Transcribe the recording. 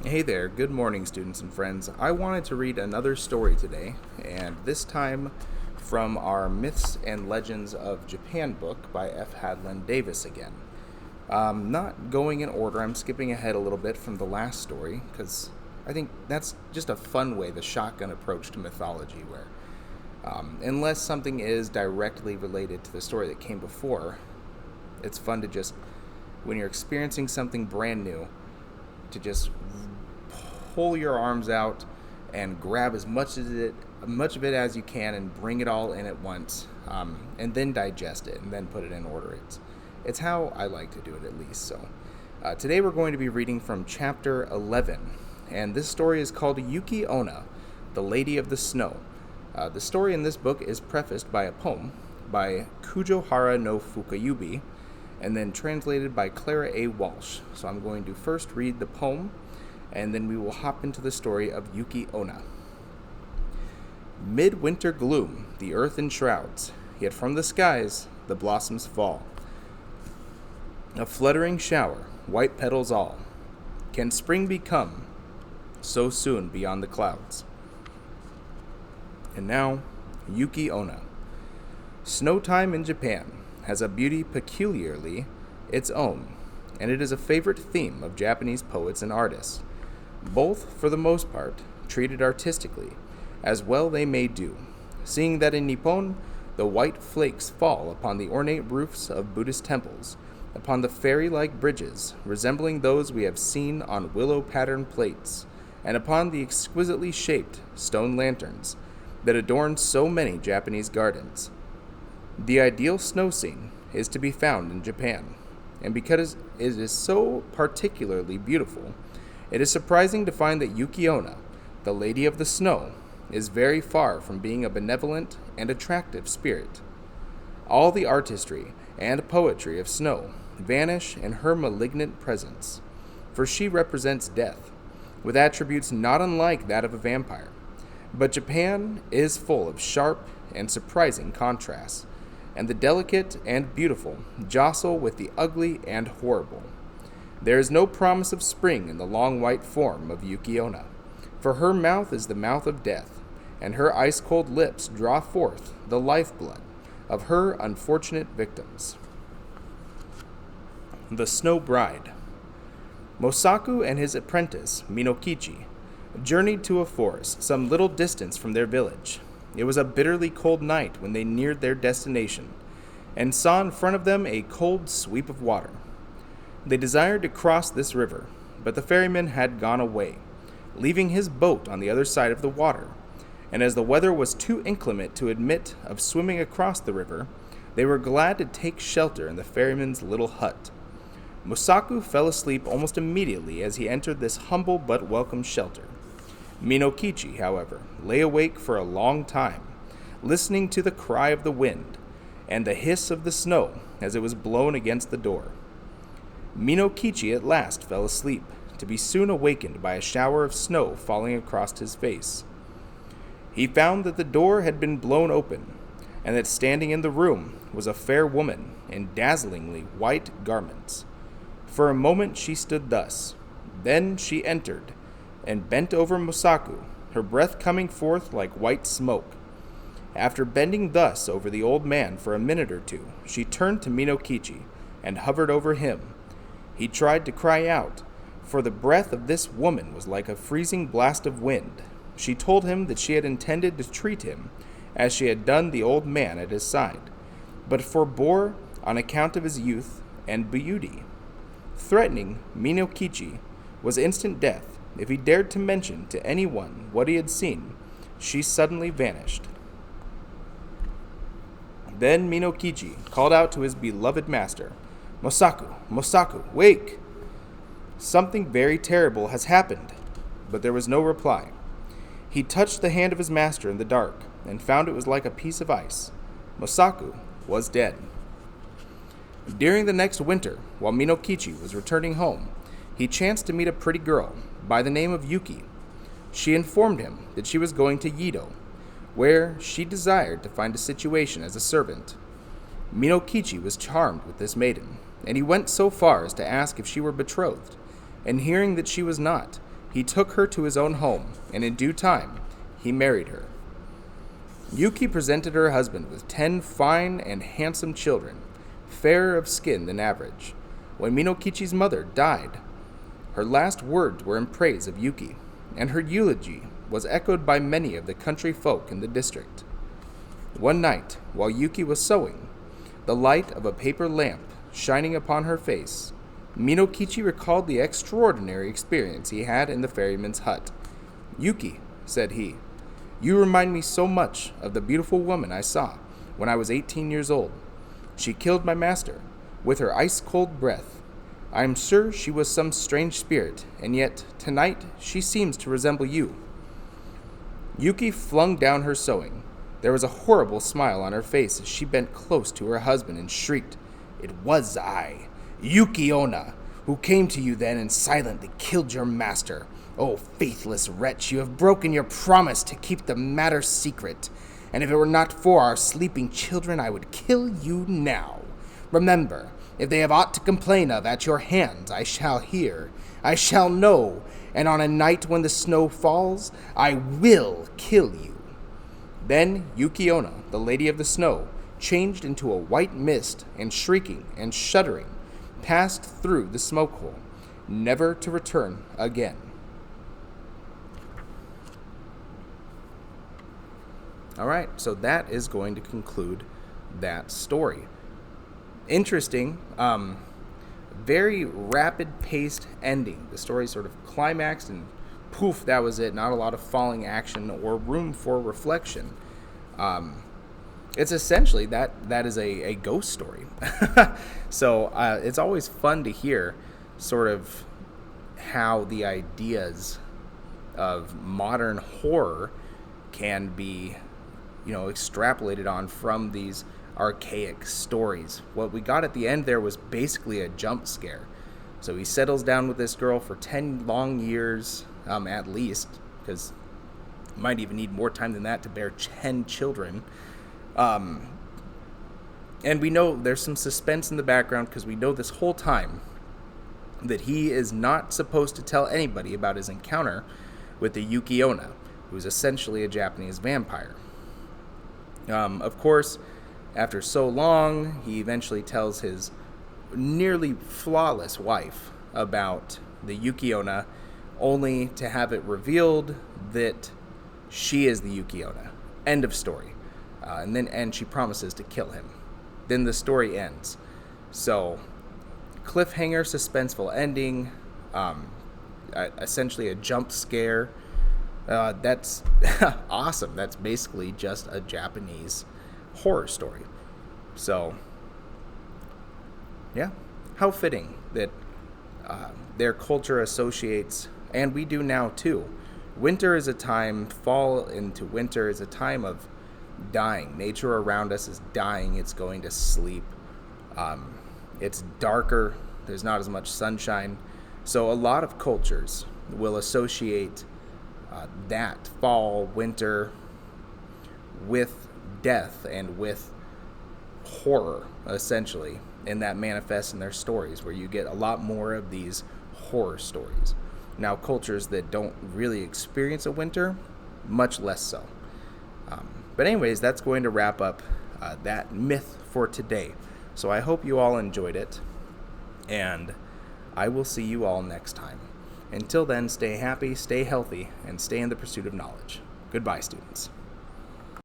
Hey there, good morning, students and friends. I wanted to read another story today, and this time from our Myths and Legends of Japan book by F. Hadland Davis again. Not going in order, I'm skipping ahead a little bit from the last story, because I think that's just a fun way, the shotgun approach to mythology, where unless something is directly related to the story that came before, it's fun to just, when you're experiencing something brand new, to just pull your arms out and grab as much of it as you can and bring it all in at once, and then digest it and then put it in order. It's how I like to do it, at least. So today we're going to be reading from chapter 11, and this story is called Yuki-Onna, the Lady of the Snow. The story in this book is prefaced by a poem by Kujohara no Fukayubi, and then translated by Clara A. Walsh. So I'm going to first read the poem, and then we will hop into the story of Yuki-Onna. Midwinter gloom, the earth enshrouds, yet from the skies the blossoms fall. A fluttering shower, white petals all. Can spring be come so soon beyond the clouds? And now, Yuki-Onna. Snow time in Japan has a beauty peculiarly its own, and it is a favorite theme of Japanese poets and artists. Both, for the most part, treated artistically, as well they may do, seeing that in Nippon the white flakes fall upon the ornate roofs of Buddhist temples, upon the fairy-like bridges resembling those we have seen on willow-patterned plates, and upon the exquisitely shaped stone lanterns that adorn so many Japanese gardens. The ideal snow scene is to be found in Japan, and because it is so particularly beautiful, it is surprising to find that Yuki-Onna, the Lady of the Snow, is very far from being a benevolent and attractive spirit. All the artistry and poetry of snow vanish in her malignant presence, for she represents death, with attributes not unlike that of a vampire. But Japan is full of sharp and surprising contrasts, and the delicate and beautiful jostle with the ugly and horrible. There is no promise of spring in the long white form of Yuki-Onna, for her mouth is the mouth of death, and her ice-cold lips draw forth the lifeblood of her unfortunate victims. The Snow Bride. Mosaku and his apprentice, Minokichi, journeyed to a forest some little distance from their village. It was a bitterly cold night when they neared their destination, and saw in front of them a cold sweep of water. They desired to cross this river, but the ferryman had gone away, leaving his boat on the other side of the water, and as the weather was too inclement to admit of swimming across the river, they were glad to take shelter in the ferryman's little hut. Mosaku fell asleep almost immediately as he entered this humble but welcome shelter. Minokichi, however, lay awake for a long time, listening to the cry of the wind and the hiss of the snow as it was blown against the door. Minokichi at last fell asleep, to be soon awakened by a shower of snow falling across his face. He found that the door had been blown open, and that standing in the room was a fair woman in dazzlingly white garments. For a moment she stood thus. Then she entered, and bent over Mosaku, her breath coming forth like white smoke. After bending thus over the old man for a minute or two, she turned to Minokichi, and hovered over him. He tried to cry out, for the breath of this woman was like a freezing blast of wind. She told him that she had intended to treat him as she had done the old man at his side, but forbore on account of his youth and beauty. Threatening Minokichi was instant death if he dared to mention to anyone what he had seen. She suddenly vanished. Then Minokichi called out to his beloved master, "Mosaku, Mosaku, wake! Something very terrible has happened." But there was no reply. He touched the hand of his master in the dark, and found it was like a piece of ice. Mosaku was dead. During the next winter, while Minokichi was returning home, he chanced to meet a pretty girl by the name of Yuki. She informed him that she was going to Yedo, where she desired to find a situation as a servant. Minokichi was charmed with this maiden, and he went so far as to ask if she were betrothed, and hearing that she was not, He took her to his own home, and in due time, he married her. Yuki presented her husband with 10 fine and handsome children, fairer of skin than average. When Minokichi's mother died, her last words were in praise of Yuki, and her eulogy was echoed by many of the country folk in the district. One night, while Yuki was sewing, the light of a paper lamp shining upon her face, Minokichi recalled the extraordinary experience he had in the ferryman's hut. "Yuki," said he, "you remind me so much of the beautiful woman I saw when I was 18 years old. She killed my master with her ice-cold breath. I am sure she was some strange spirit, and yet tonight she seems to resemble you." Yuki flung down her sewing. There was a horrible smile on her face as she bent close to her husband and shrieked, "It was I, Yuki-Onna, who came to you then and silently killed your master. Oh, faithless wretch, you have broken your promise to keep the matter secret, and if it were not for our sleeping children, I would kill you now. Remember, if they have aught to complain of at your hands, I shall hear, I shall know, and on a night when the snow falls, I will kill you." Then Yuki-Onna, the Lady of the Snow, changed into a white mist, and shrieking and shuddering, passed through the smoke hole, never to return again. All right, so that is going to conclude that story. Interesting, very rapid-paced ending. The story sort of climaxed and poof, that was it. Not a lot of falling action or room for reflection. It's essentially that is a ghost story. So it's always fun to hear sort of how the ideas of modern horror can be, extrapolated on from these archaic stories. What we got at the end there was basically a jump scare. So he settles down with this girl for 10 long years, at least, because might even need more time than that to bear 10 children. And we know there's some suspense in the background because we know this whole time that he is not supposed to tell anybody about his encounter with the Yuki-Onna, who's essentially a Japanese vampire. Of course, after so long, he eventually tells his nearly flawless wife about the Yuki-Onna, only to have it revealed that she is the Yuki-Onna. End of story. And she promises to kill him. Then the story ends. So, cliffhanger, suspenseful ending, essentially a jump scare. That's awesome. That's basically just a Japanese horror story. So, yeah, how fitting that their culture associates, and we do now too. Winter is a time, fall into winter is a time of dying. Nature around us is dying. It's going to sleep. It's darker. There's not as much sunshine. So a lot of cultures will associate that fall, winter with death and with horror, essentially. And that manifests in their stories, where you get a lot more of these horror stories. Now, cultures that don't really experience a winter, much less so. But anyways, that's going to wrap up that myth for today. So I hope you all enjoyed it, and I will see you all next time. Until then, stay happy, stay healthy, and stay in the pursuit of knowledge. Goodbye, students.